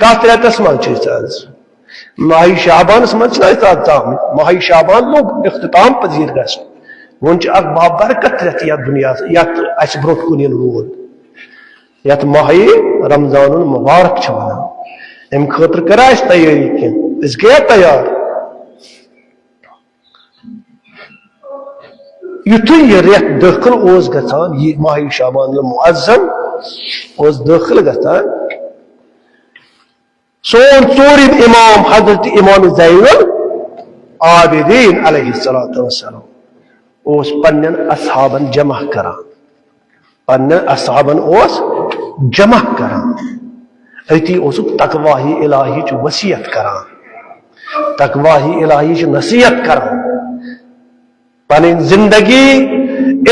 کت رتس مز ماہ شعبان مز ماہ شعبان لوگ اختتام پذیر گھن ون اخ بابرکت رت یتھ دنیا یتھ اس برو کن وول یتھ ماہ رمضان المبارک ونان ام خاطر کرا اس تیاری کن اس گیا تیار یتھے یہ رت داخل اوس گژھان یہ ماہ شعبان المعظم اوس داخل گژھان سون ژوٗرِم امام حضرت امام زین العابدین علیہ الصلوۃ والسلام اوس پنن اصحابن جمع کران پنن اصحابن اوس جمع کران اتی اوس تقواہ الہی چ وصیت کران تقواہ الہی چ نصیحت کران پنن زندگی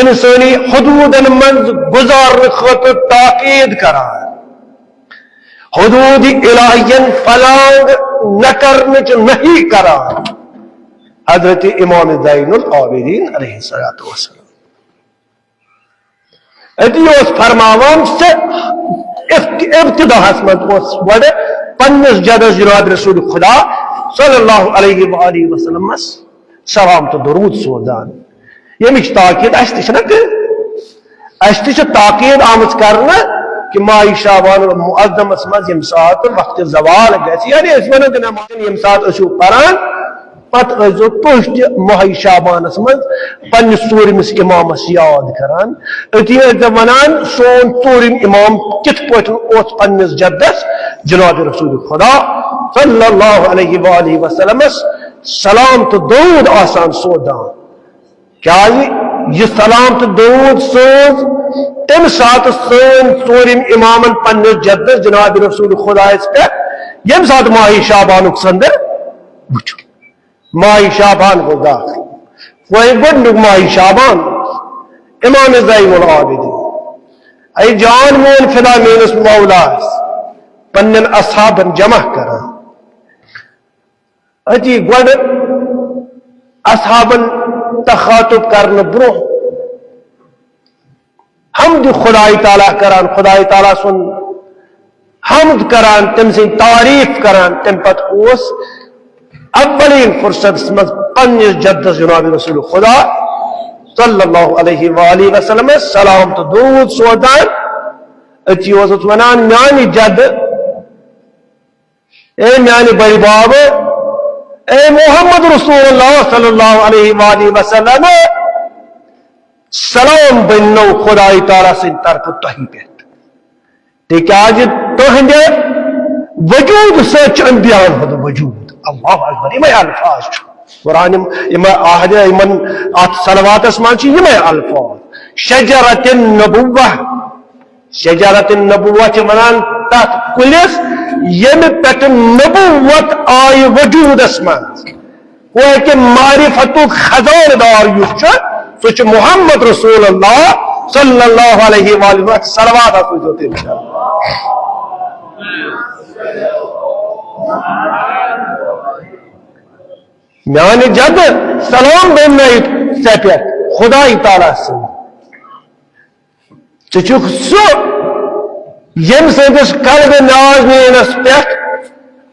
انسانی حدودن من گزارنے خاطر تاکید کران حدود الہین فلانگ نہ کرنے نہیں کران حضرت امام زین العابدین علیہ السلام اتی اس فرماوان سے ابتداء من اس بڑے پنس جدس جناب رسول خدا صلی اللہ علیہ وآلہ وسلم سلام تو درود سوزان یمچ تاکید اس تاکید آمت کرنا کہ ماہ شعبان المعظم مز یم سات وقت زوال گژھِ یعنی اس ونان نماز یم سات ٲسِو پران پتہ ٲسۍزیو تُہۍ تہِ ماہ شعبانس مز پننس ژوٗرمِس امامس یاد کران أتی ٲسۍزیو ونان سون ژوٗرِم امام کِتھ پٲٹھۍ اوس پننس جدس جناب رسول خدا صلی اللہ علیہ وآلہ وسلمس سلام تو درود آسان سوزان کیا یہ سلام تو درود سوز تم سات سون ژوٗرِم امامن پننس جدس جناب رسول خدا پہ یم سات ماہ شعبان سند وچ ماہ شعبان کو داخل وہ گۄڈنیُک ماہ شعبان امام زین العابدین اے جان مون فدا میٲنِس مولاس پننن اصحابن جمع کران اتی گۄڈٕ اصحابن تخاطب کرنے برو حمد خدای تعالیٰ کران خدای تعالیٰ سن حمد کران تم سے تعریف کران تم پت اوس اولین فرصت مز پنس جدس جناب رسول خدا صلی اللہ علیہ وآلہ وسلم سلام تو درود سوزان اتی اوس ونان میانی جد اے میانی بڑی باب اے محمد رسول اللہ صلی اللہ علیہ وآلہ وسلم سلام بنو خدای تعالیٰ سے طرف تہی پہ تاز تہند وجود سچ انبیاء ہند وجود اللہ اکبر یہ الفاظ قرآن ات صلواتس من الفاظ شجرت النبوہ شجرت النبوہ ونان تات کلس یم پہ نبوت آئی وجودس من وہ کہ معرفت خزان دار یس سوچ محمد رسول اللہ صلی اللہ علیہ وآلہ وسلم صلوات آسو تم میانی جد سلام بن ژے پہ خدای تعالیٰ سن ژٕ سو یم سندس قلب نازنینس پہ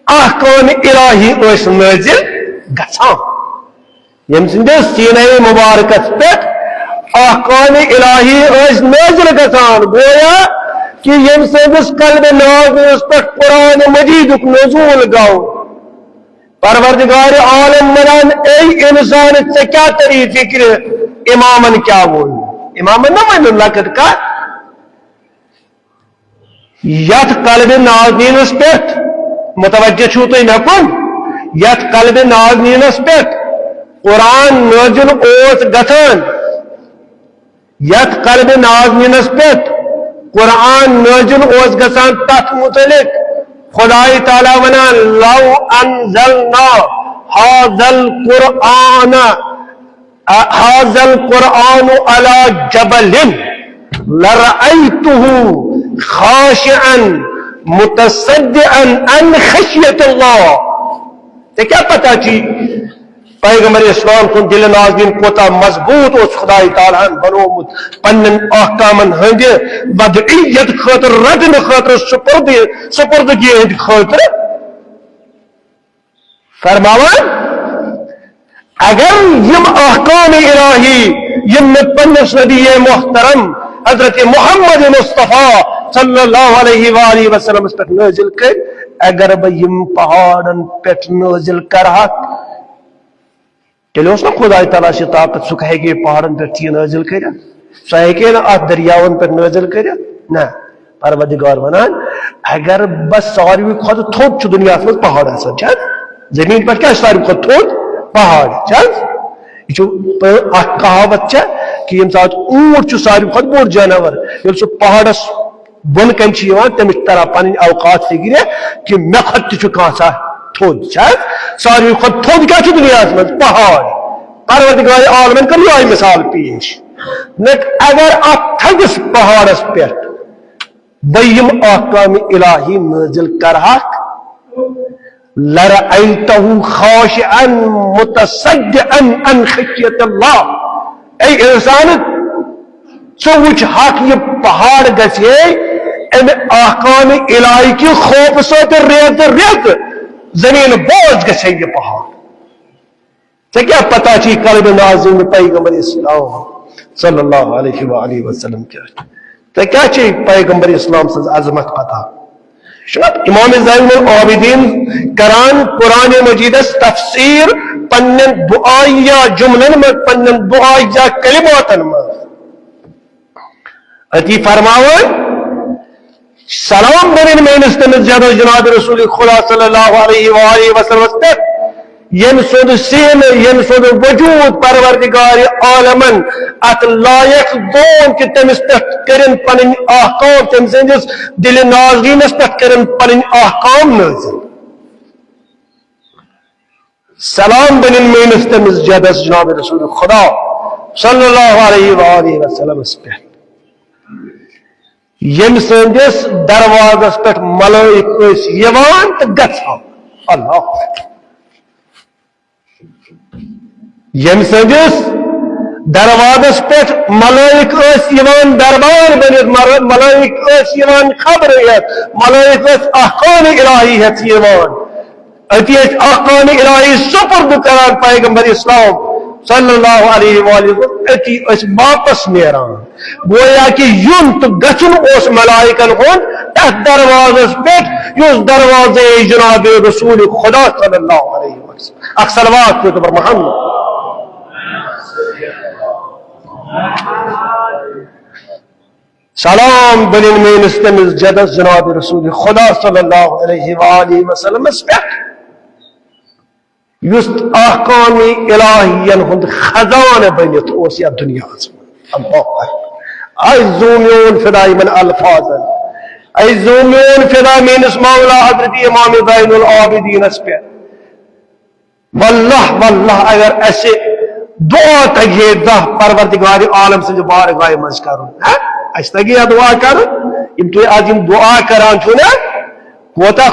احکام الہی اس نازل گژھان یم سندس سینہ مبارکس پہ احکام الہی اس نازل گژھان گویا کہ یم سندس قلب نازنینس پہ قرآن مجیدک نزول گو پروردگار عالم ونان اے انسان ژے کیا تری فکر امامن کیا وون امامن نہ ون لکٹ کا یت قلب نازنینس پہ متوجہ چھو تھی مے کن یت قلب نازنینس پہ قرآن نازل اوس گژھان یت قلب نازنینس پہ قرآن نازل اوس گژھان تتھ متعلق خدای تعالیٰ ونان لو انزلنا هذا القرآن على جبل لرأيته خاشعا متصدعا عن خشية الله. تو کیا پتا چی پیغمبر اسلام سن دل ناظرین کوتا مضبوط اس خدا تعالیٰ بنومت پنن احکامن ہند وضعیت خاطر رٹن خاطر سپردگی ہند خاطر فرماوان اگر یم احکام الہی یم پنس نبی محترم حضرت محمد مصطفیٰ صلی اللہ علیہ وآلہ وسلم اس پر نازل کر اگر بیم پہاڑن پر نازل کرہت تیلے اس نا خدا تعالیٰ سے طاقت سکھ ہے کہ پہاڑن پر تی نازل کریا سو ہے کہ نا آت دریاون پر نازل کریا نا پروردگار ونان اگر بس ساروی خود تھوک چو دنیا میں پہاڑ ایسا چاہت زمین پر کیا ساروی خود تھوک پہاڑ چاہت یہ جو کہاوت چاہ کہ یم ساتھ اونٹ چو ساروی خود بور جانور یل سو پہاڑس بن کنچی یوان تمش طرح پانی اوقات فکر کہ میں خود چو کانسا تھود چاہت ساروی خود تھود کیا چو دنیا میں پہاڑ پروردگار عالمین کم یہ مثال پیش لیکن اگر آپ تھگس پہاڑس پیٹ بیم احکام الہی نازل کرہاک لرأيته خاشعا متصدعا عن خشية الله اي انسان سوچ حق یہ پہاڑ گسے ان احکام الہی کی خوف سوت ریت زمین بوجھ گسے یہ پہاڑ تو کیا پتا چی قلب نازل میں پیغمبر اسلام صلی اللہ علیہ وآلہ وسلم کیا تو کیا چی پیغمبر اسلام سے عظمت پتا امام زین العابدین کران قرآن مجید تفسیر پنن دعائیا جملن میں پنن دعائیا کلماتن میں اتی فرماون سلام برین میں نستمد زیادہ جناب رسول خدا صلی اللہ علیہ وآلہ وسلم ینسود سین ینسود وجود پروردگار عالمن ات لائق دون کہ تمس پہ کرن پنن احکام تم سندس دل ناظرینس پہ کرن پنن احکام نازل سلام بنن مینس تمس جدس جناب رسول خدا صلی اللہ علیہ وآلہ وسلم پہ یم سندس دروازس پہ ملائک اس یوان تو گژھان اللہ یم سندس دروازس پہ ملائک اس یوان دربار بنت ملائک اس یوان خبر یت ملائک اس احکام الہی ہے یوان اتی احکام الہی سپرد کران پیغمبر اسلام صلی اللہ علیہ وآلہ وسلم اتی اس واپس نیران گویا کہ یون تو گچن اس ملائکن ہون اس دروازس پہ یس دروازے جناب رسول خدا صلی اللہ علیہ وسلم اکثروات کو تو محمد سلام بنین میں نستمز جدس جناب رسول خدا صلی اللہ علیہ وآلہ وسلم اسپیٹ یست احکامی الہین ہند خزان بنیت اوسیا دنیا اللہ ای زومیون فدائی من الفاظن ای زومیون فدائی من اس مولا حضرت امام زین العابدین اسپیٹ واللہ واللہ اگر ایسے دعا تگیے دہ پروردگار عالم سے جو بارگاہ منز کروں اس تگیے دعا کروں ام تو آج ام دعا کران چھونا کوتا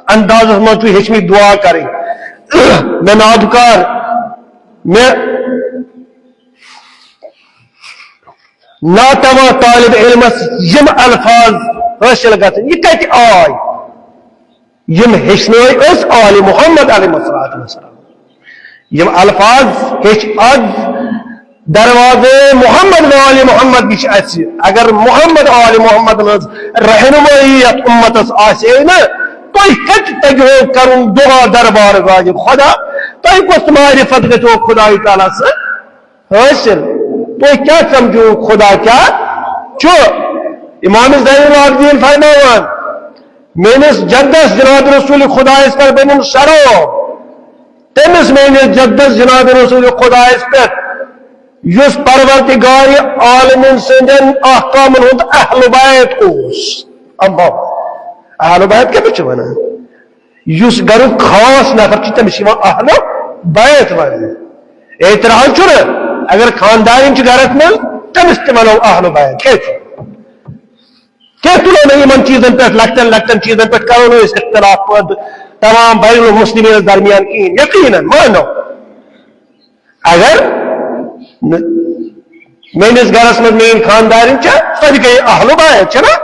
انداز من تو ہچمی دعا کریں میں نادکار میں ناتوا طالب علم یم الفاظ حاصل گژھن یہ کتہ آئی یم ہچنائی اس آل محمد علیہ السلام یم الفاظ ہچ اد دروازے محمد وآل محمد بچ اسی اگر محمد آل محمد رہنمائیت امتس آسے نا تو کت تجو کرن دعا دربار واجب خدا تو کس معرفت گو خدا تعالیٰ سے حاصل تو کیا سمجھو خدا کیا چو امام زین العابدین فرماوان مینس جدس جناب رسول خدا اس پر بنم سرو تمس مینس جدس جناب رسول خدا اس پر یس پروردگار عالمین سندن احکامن ہند اہل بیت اوس اللہ اہل بیت کیا بچ بنا یس گرو خاص نفر چی تمس اہل بیت ون اعتراض چھو اگر خاندان چھ گرت من تمس تمنو اہل بیت کیا تلو نہیں من چیزن پہ لگتن لگتن چیزن پہ کرو اس اختلاف تمام بین المسلمین درمیان کی یقینا مانو اگر میس گرس من مین خاندار سو گئی اہل و بیت نا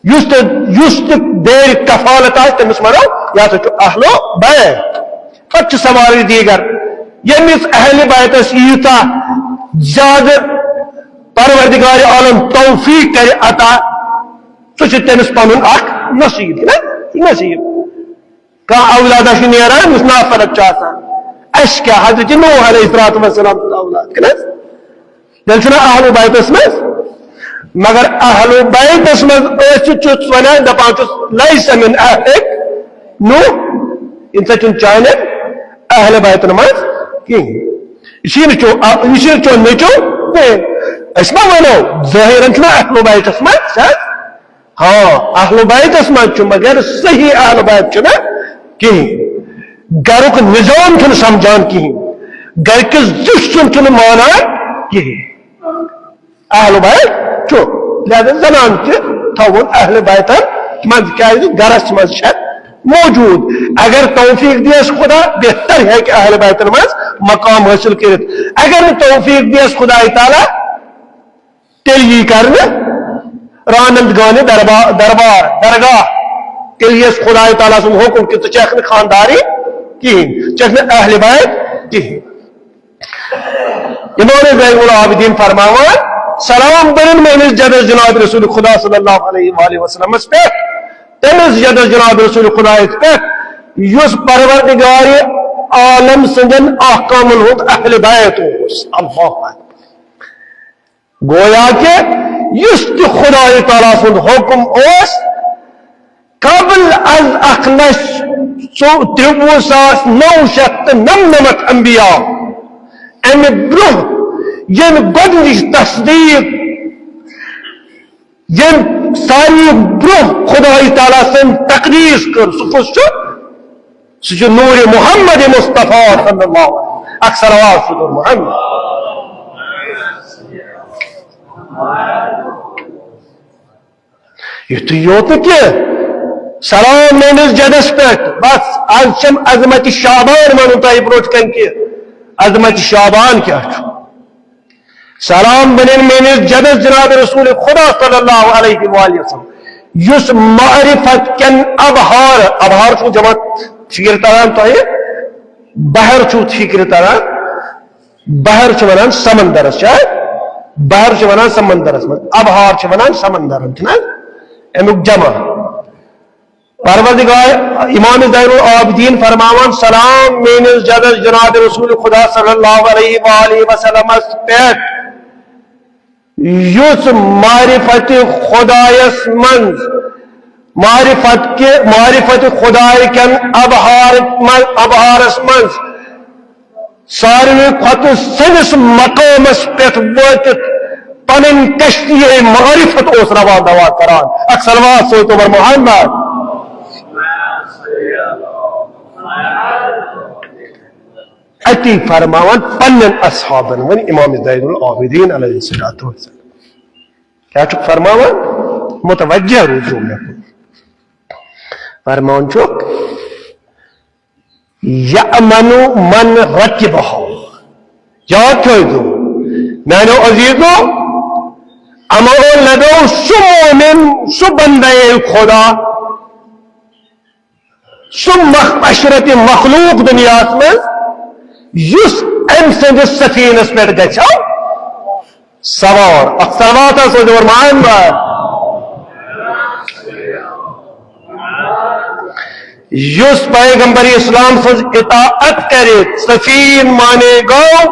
کس دیر کفالت آ تمس ونو یہ سا اہل و بیت پتہ سوال دیگر یمس اہل بیتس یوتا زیادہ پروردگار عالم توفیق کر عطا سہ تمس پن اخ نصیب نا نصیب کھانا اولادہ نیران اس نافرت اس کیا حضرت نوح علیہ السلام اولاد تیل اہل بیتس مز مگر اہل بیتس مز ونان دپان لیس من اہلک نوح ان سا چان اہل بیتن مز کہیں یہ چون نیچو اس ما ونو ظاہرا اہل بیتس مز ہاں اہل بیتس مز مگر صحیح اہل بیت کہیں گرک نظام چھن سمجھان کہیں گر کس زش چھن مانان کہیں اہل بیت چھو لہذا زنان تھون اہل بیتن مز کیا گرس مز موجود اگر توفیق دیس خدا بہتر ہے کہ اہل بیتن مز مقام حاصل کرت اگر توفیق دیس خدا تعالی تیل یہ کرنے رانند گانے درگاہ تیل یہ خدا تعالی سن حکم کہ چکھ خانداری کہیں چکھ اہل بیت کہیں امام زین العابدین فرماوان سلام برن میرے جدر جناب رسول خدا صلی اللہ علیہ وآلہ وسلم پہ تمس جدر جناب رسول خدا پہ اس پروردگار عالم سندن احکام الہد اہل بیت اللہ گویا کہ اس خدا تعالی سند حکم اس قبل از اخنش 23,999 انبیاء ام برہ یم گۄڈنِچ تصدیق یم ساری برہ خدا تعالی سن تقدیس کر سہ نور محمد مصطفیٰ صلی اللہ علیہ وسلم اکثر آواز نور محمد یہ یوت کہ سلام میس جدس پہ بس آج عظمت شعبان ونو تہ برو کن کہ عظمت شعبان کیا سلام بنن میس جدس جناب رسول خدا صلی اللہ علیہ وآلہ وسلم اس معرفت کن ابہار چھو جمع فکر تران تو بحر چھو فکر تران بحر چھ ونان سمندرس بحر چھ ونان سمندرس من ابہار چھ ونان سمندر امیک جمع پروردگار امام زین العابدین فرماوان سلام میس جدس جناب رسول خدا صلی اللہ علیہ وآلہ وسلم پیٹ یس معرفت خدایس منز معرفت خدای کن ابہارس منز ساروی کھت سنس مقامس پہ واتت پنن کشتی معرفت اس روا دوا کران اکثر وات سویت عمر محمد اتی فرماوان پنن اصحابن ون امام زین العابدین علیہ السلام کیا چک فرماوان متوجہ رجوع میں فرماوان چک یأمن من رکبہ یاد کہو دو مینو عزیزو اما لدو سمومن سو بندے خدا سو عشرت مخلوق دنیا میں یس ام سندس سفینس پہ گھو سوار اکثر وات اور محمد یس پیغمبر اسلام سز اطاعت کرے سفین مانے گو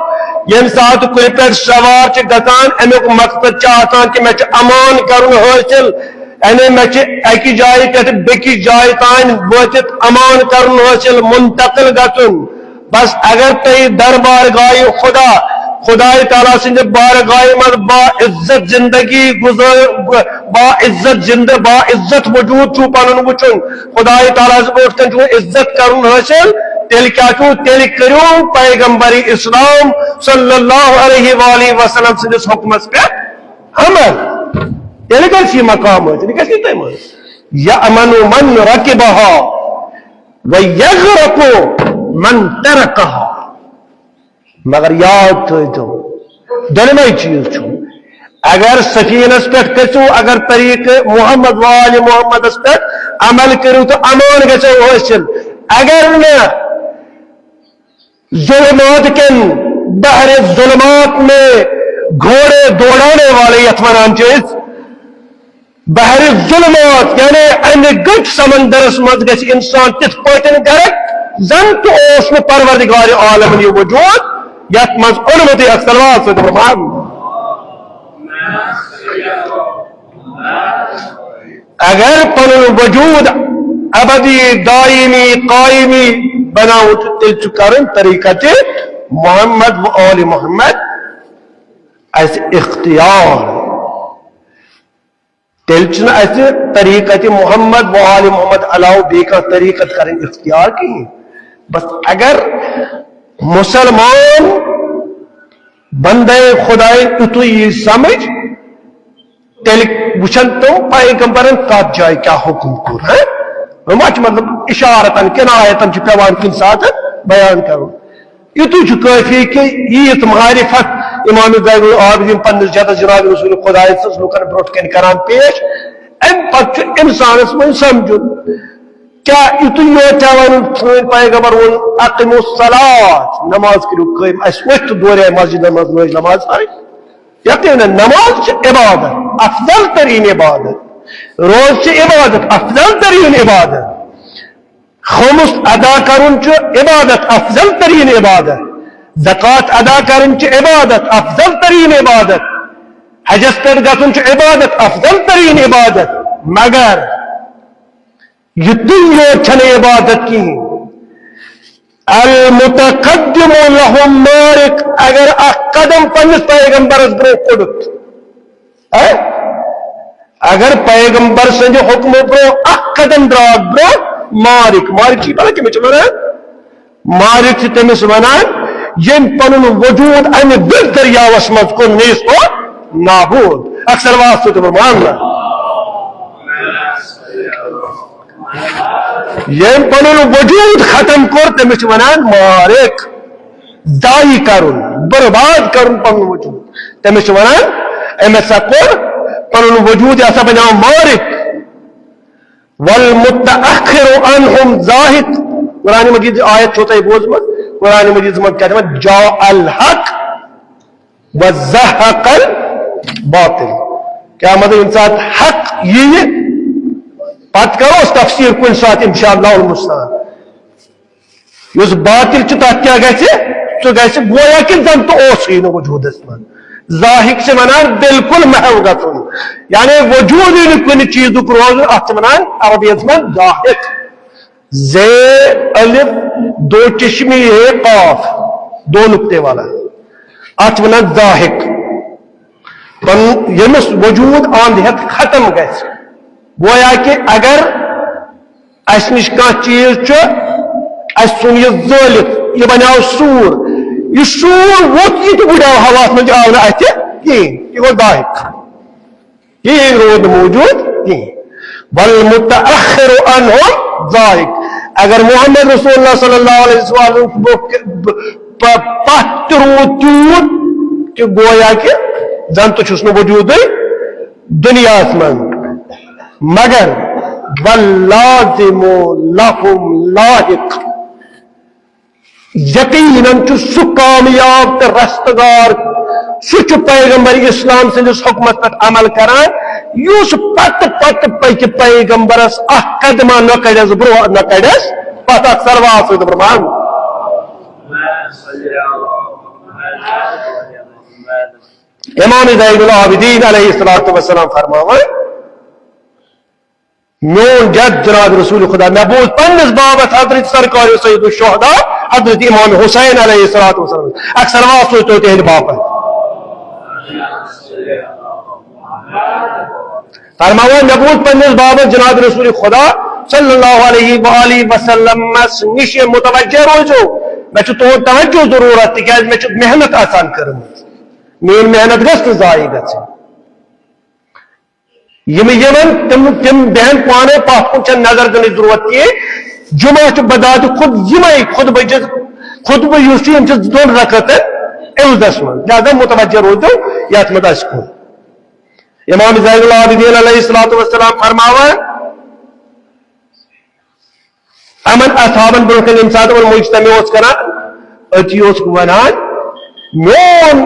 یم سات کل پہ سوار گھان امیک مقصد آسان کہ میں امان کرن حاصل یعنی میں اکی جائے پہ بیکس جائے تان واتت امان کرن حاصل منتقل گھن بس اگر تی دربار گائی خدا تعالیٰ سند بارگاہ مز با عزت زندگی گزر با عزت وجود چھو پنن وچن خدا تعالیٰ سے چھو عزت کرن حاصل تیل کیا چھو تیل کرو پیغمبر اسلام صلی اللہ علیہ وآلہ وسلم سندس حکمس پہ عمل تیل کسی مقام ہے تیل کسی تیم یأمن من رکبہا ویغرق من ترکہا مگر یاد تھو دونوے چیز چھو اگر سفینس پہ کچو اگر طریق محمد وال محمد پہ عمل کرو تو امان گژھو حاصل اگر نہ ظلمات کن بحر ظلمات میں گھوڑے دوڑانے والے یت ونان چیز بحر ظلمات یعنی ان گٹ سمندرس مز گژھِ انسان تت پٲٹھۍ گرک زن تو اوس نہٕ پروردگار عالم یہ وجود یت مز اونمت اکثر فرمان اگر پن وجود ابدی دائمی قائمی بناؤ تیل کرن طریقت محمد و آل محمد اس اختیار تیل چھ اس طریقت محمد و آل محمد علاوہ بیکا طریقت کرن اختیار کی بس اگر مسلمان بندے خدای اتو یہ سمجھ تیل وچھن تم پیغمبرن کات جائے کیا حکم کور ہے مطلب اشارتن کنایتن پیوان کن سات بیان کرو یتو کافی کہ یہ معرفت امام زین العابدین پنس جد جناب رسول خدا لکن برٹ کن کران پیش ام پتہ انسانس من سمجھن کیا یتو یوت سن پیغمبر ون اقیموا الصلاۃ نماز کرو قائم اس وقت دورے مسجد مز نماز پڑھ یقینا نماز عبادت افضل ترین عبادت روز عبادت افضل ترین عبادت خمس ادا کرن عبادت افضل ترین عبادت زکات ادا کرن عبادت افضل ترین عبادت حجس پر گژھن عبادت افضل ترین عبادت مگر یہ دنیا چھن عبادت کی المتقدم لهم مارک اگر قدم پنس پیغمبرس برو کڑت اگر پیغمبر سند حکم برو قدم دراگ برو مارک مارک چی پتہ کمس مارک تمس ونان یم پن وجود امہ بل دریاوس مز کن نیس کو نابود اکثر واسطہ تم ماننا یم پن وجود ختم کر تمس ونان مارک ضائع کرن برباد کرن پن وجود تمس ونان امسا کور پن وجود ایسا بنا مارک والمتأخر عنهم زاہد قرآن مجید آیت چھوتا ہے بوزمت قرآن مجید زمان کہتے ہیں جاء الحق وزہق الباطل کیا مطلب انسان حق یہ بات کرو اس تفسیر کن ساتھ انشاءاللہ المستعان اس باطل چھتا کیا گئے تو گئے گویا کہ زن تو اوسین وجود اسمان ظاہق سے منان بالکل محو گتن یعنی وجود کن چیز روز ات منان عربی اسمان ظاہق زے الف دو چشمی ہے قاف دو نقطے والا ات منان ظاہق یمس وجود آندھت ختم گئے گویا کہ اگر اس نش کان چیز اس سن یہ ظالف یہ بناو سور یہ سور ووت یہ تو بڑا حواس میں آو نہ اتہ یہ گو ضاحک یہ رود موجود والمتأخر عنهم ضاحک اگر محمد رسول اللہ صلی اللہ علیہ وسلم پت رود تیوت کہ گویا کہ زن تو چھس وجود دنیا من مگر واللازم لهم لاحق یقیناً سہ کامیاب تو رستگار سہ پیغمبر اسلام سندس حکمت پہ عمل کران اس پتہ پتہ پکہ پیغمبرس اخ قدمہ نہ کڑس برو نہ کڑس پتہ اکثر واس برمان امام زین العابدین علیہ السلام فرماوے میون جد جناب رسول خدا میں بول پنس بابت حضرت سرکار سید الشہداء حضرت امام حسین علیہ السلام اکثر واسطے تو تہند باپ فرمایا میں بول پنس بابت جناب رسول خدا صلی اللہ علیہ وآلہ وسلم نش متوجہ روزو میں تو توجہ ضرورت تکیاز میں محنت آسان کروں مین محنت گھس ضائع گھس تم بہن پانے پاک کن نظر دن ضرورت کی جمعہ بداد خود خود بجز خطبہ یس دون رکعت عوضس من لہذا متوجہ روزو یت مز کن امام زین العابدین علیہ الصلوۃ والسلام فرماوان امن اصحابن برکن یم سات مجتمع اس کران اتی اس ونان میون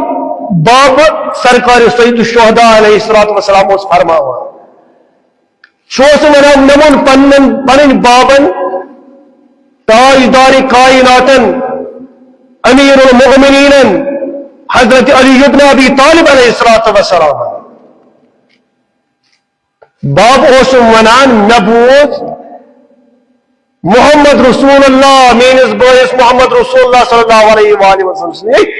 باب سرکار سید الشہداء علیہ الصلوۃ والسلام اس فرماوان سوس ونان نمون پنن بابن تاجدار کائناتن امیر المؤمنین حضرت علی بن ابی طالب علیہ الصلوۃ والسلام باب اس ونان نبوت محمد رسول اللہ مینس بوئس محمد رسول اللہ صلی اللہ علیہ وآلہ وسلم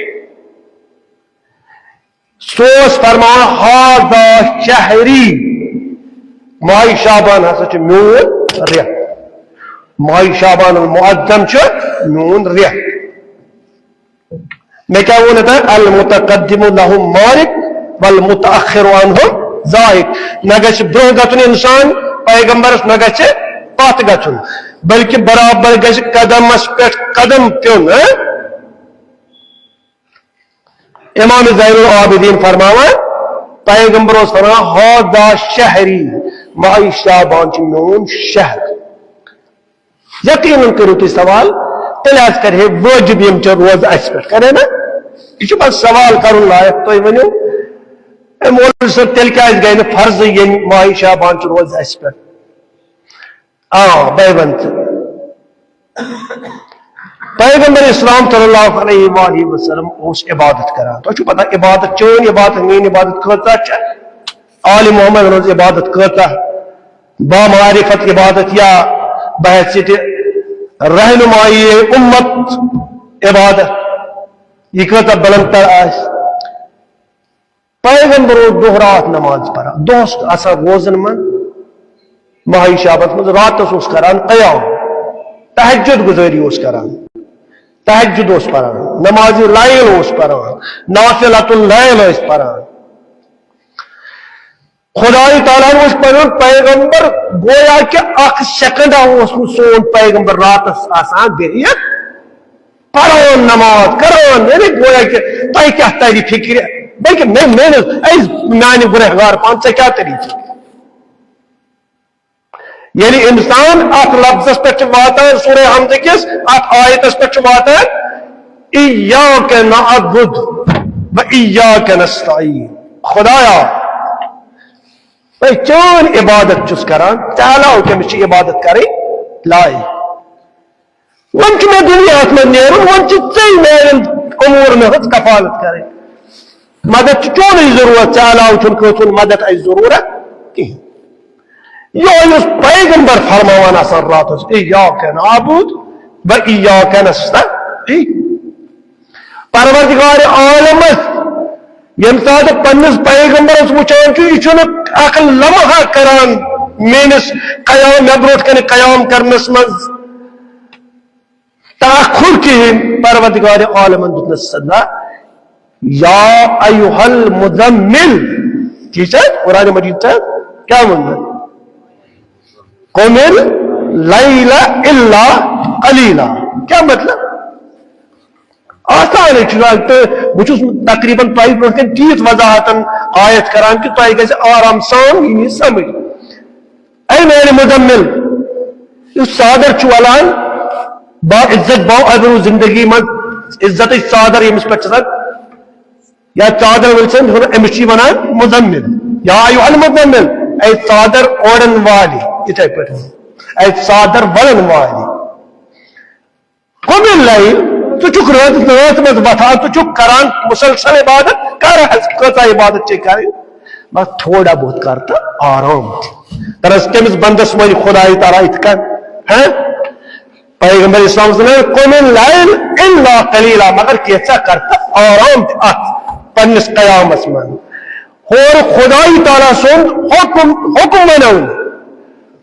سوس فرمان ہاذا شہری ماہ شعبان ہسا چھ میون ریت ماہ شعبان المعظم چھ میون ریت میں کیا وہ نتا المتقدم لهم مالک والمتاخر عنهم ذائق نہ گچھ برو گتن انسان پیغمبرس نہ گچھ پات گچن بلکہ برابر گھس قدم پہ قدم پیون امام زین العابدین فرماوان پیغمبر اس فرمان ہاذا شہری ماہ شعبان چھ میون شہر یقیناً کرو تھی سوال تیل آج کرے واجب یم چھ روز اس پہ کرے نا یہ بس سوال کرن لائق تو ونیو مولوی صاحب تیل کیا گئے فرض یم ماہ شعبان چھ روز اس پہ بیونت پیغمبر اسلام صلی اللہ علیہ وآلہ وسلم اس عبادت کران تو پتہ عبادت چون عبادت مین عبادت کرتا آل محمد روز عبادت کرتا با معرفت عبادت یا بحثیت رہنمائی امت عبادت یہ کرتا بلندتر آس پیغمبر دہرات نماز پڑھا دوست اثر روزن من ماہ شعبت مز راتس اس کران قیام تہجد گزاری اس کران تہجد اس پران نماز لیل اس پران نافلۃ اللیل اس پران خدای تعالیٰ اس پران پیغمبر گویا کہ اخ سیکنڈ اس سون پیغمبر راتس آسان بہت پران نماز کران یعنی گویا کہ تہ کیا تری فکر بلکہ میں میانہ گنہگار پان ژے کیا تری فکر یعنی انسان ات لفظس پہ واتان سورہ حمد کس ات آیتس پہ واتان ایاک نعبد و ایاک نستعین خدایا میں چون عبادت چس کران چالاو کہ مجھے عبادت کرے لائی ون میں دنیا میں نیرون ون ژے میرے امور میں حد کفالت کرے مدد چون ضرورت چالاو چون کھن مدد ای ضرورت کی یہ پیغمبر فرماوانا سر راتس ایاک نعبد و ایاک نستعین پروردگار عالمس یم سات پنس پیغمبرس وچان یہ اخ لمحہ کران میس قیام مے برو کن قیام کرنس مز تاخر کہین پروردگار عالمن دتنس صدا یا ایھا المزمل ٹھیک ہے قرآن مجید سے کیا مطلب قم اللیل الا قلیلا کیا مطلب آسان ہے بہت تقریباً تہ برو تیت وضاحت آیت کران کہ تہ گژھِ آرام سان یہ سمجھ اے میرے مزمل اس صادر ولان با عزت با ابرو زندگی من عزت صادر یمس پہ یا چادر ولسن امس ونان مزمل یا ایھا المزمل اے صادر اوڑن والی اتھے پہ اے صادر ولن والی قم اللیل تو چک رات مز وتھان تو چک کران مسلسل عبادت کر کتا عبادت چھ کریں بس تھوڑا بہت کرتا آرام درس کمس بندس من خدای تعالیٰ ات کن ہے پیغمبر اسلام صلی اللہ علیہ وسلم قم اللیل الا قلیلا مگر کیسا کرتا آرام ات پنس قیامس من اور خدای تعالیٰ سن حکم منون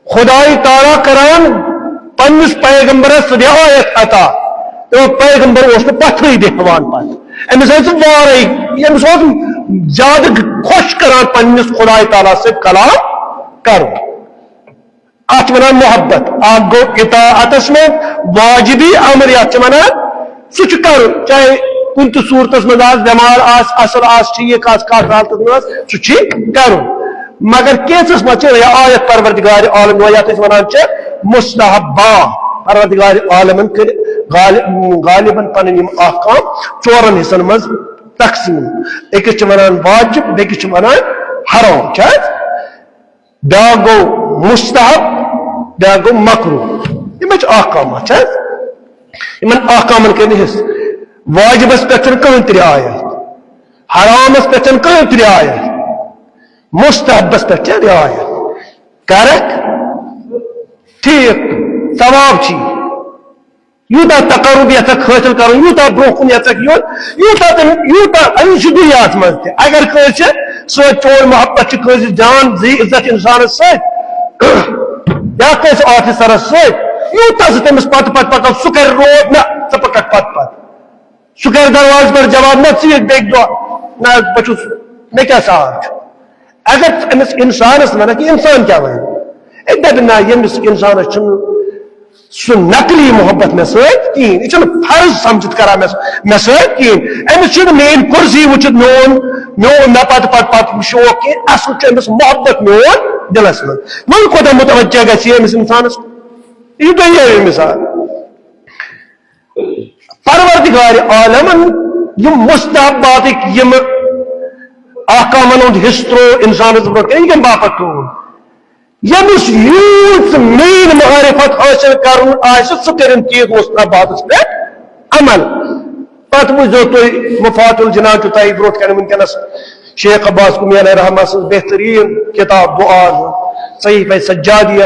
خدای تعالیٰ کران پنس پیغمبرس رعایت عطا تو پیغمبر اس کو پتھری دہوان پت امس وارے امس زیادہ خوش کران پنس خدای تعالیٰ سے کلام کرو ات ونان محبت آپ گو اطاعتس میں واجبی امر ات ونان سہ کر چاہے کن تہ صورتس مز بیمار اصل ٹھیک کت حالت مز سہ کر مگر کینسس مز رعایت پروردگار عالم یتھ ونان مستحبہ پروردگار عالمن کر غالباً پن احکام ژورن حصن مز تقسیم اکس ونان واجب بیکس ونان حرام بیا گو مستحب بیا گو مکروہ یہ احکامات ان احکامن کر حص واجبس پہ کہین تہ رعایت حرامس پہ کہین تہ رعایت مستحبس پہ رعایت کرک ٹھیک ثواب چی یوتا تقرب یتک حاصل کر یوتا برو کن یتک یوتا امس دنیاس مز تہ اگر کس ست چور محبت کس جان زی عزت انسانس ست یا کس آفیسرس ست یوتا سہ تمس پتہ پکو سہ کر روز نا ژٕ پکک پتہ سہ کر درواز پر جواب نا ژیٹ بیک دہ نا بچس مے کیا سہار اگر امس انسانس ونک کہ انسان کیا ون دپ نا یمس انسانس سہ نقلی محبت مے ست کہین یہ فرض سمجھت کران مے ست کہین امس مین کرسی وچت میون مے پتہ شوق کہین اصل امس محبت میون دلس مز وۄنۍ کوتاہ متوجہ گژھِ امس انسانس یہ دنیا مثال پروردگار عالمن یم مستحبات یم احکامن ہند حصہ ترو انسانس برو یہ باپت ترو یمس یوت مین معرفت حاصل کرن سہ کرن تیز مستحبات پہ عمل پتہ وچھو تھی مفات الجنان تہ برو کن ونکس شیخ عباس کمیل رحمہ سن بہترین کتاب دعا صحیفہ سجادیہ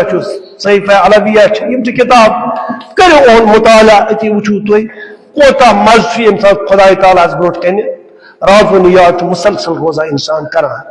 صحیفہ علویہ یم کتاب کرو اہد مطالعہ اتی وچھو تھی کوتاہ مزہ یم سات خدا تعالیٰ برو کن راز و نیات مسلسل روزہ انسان کران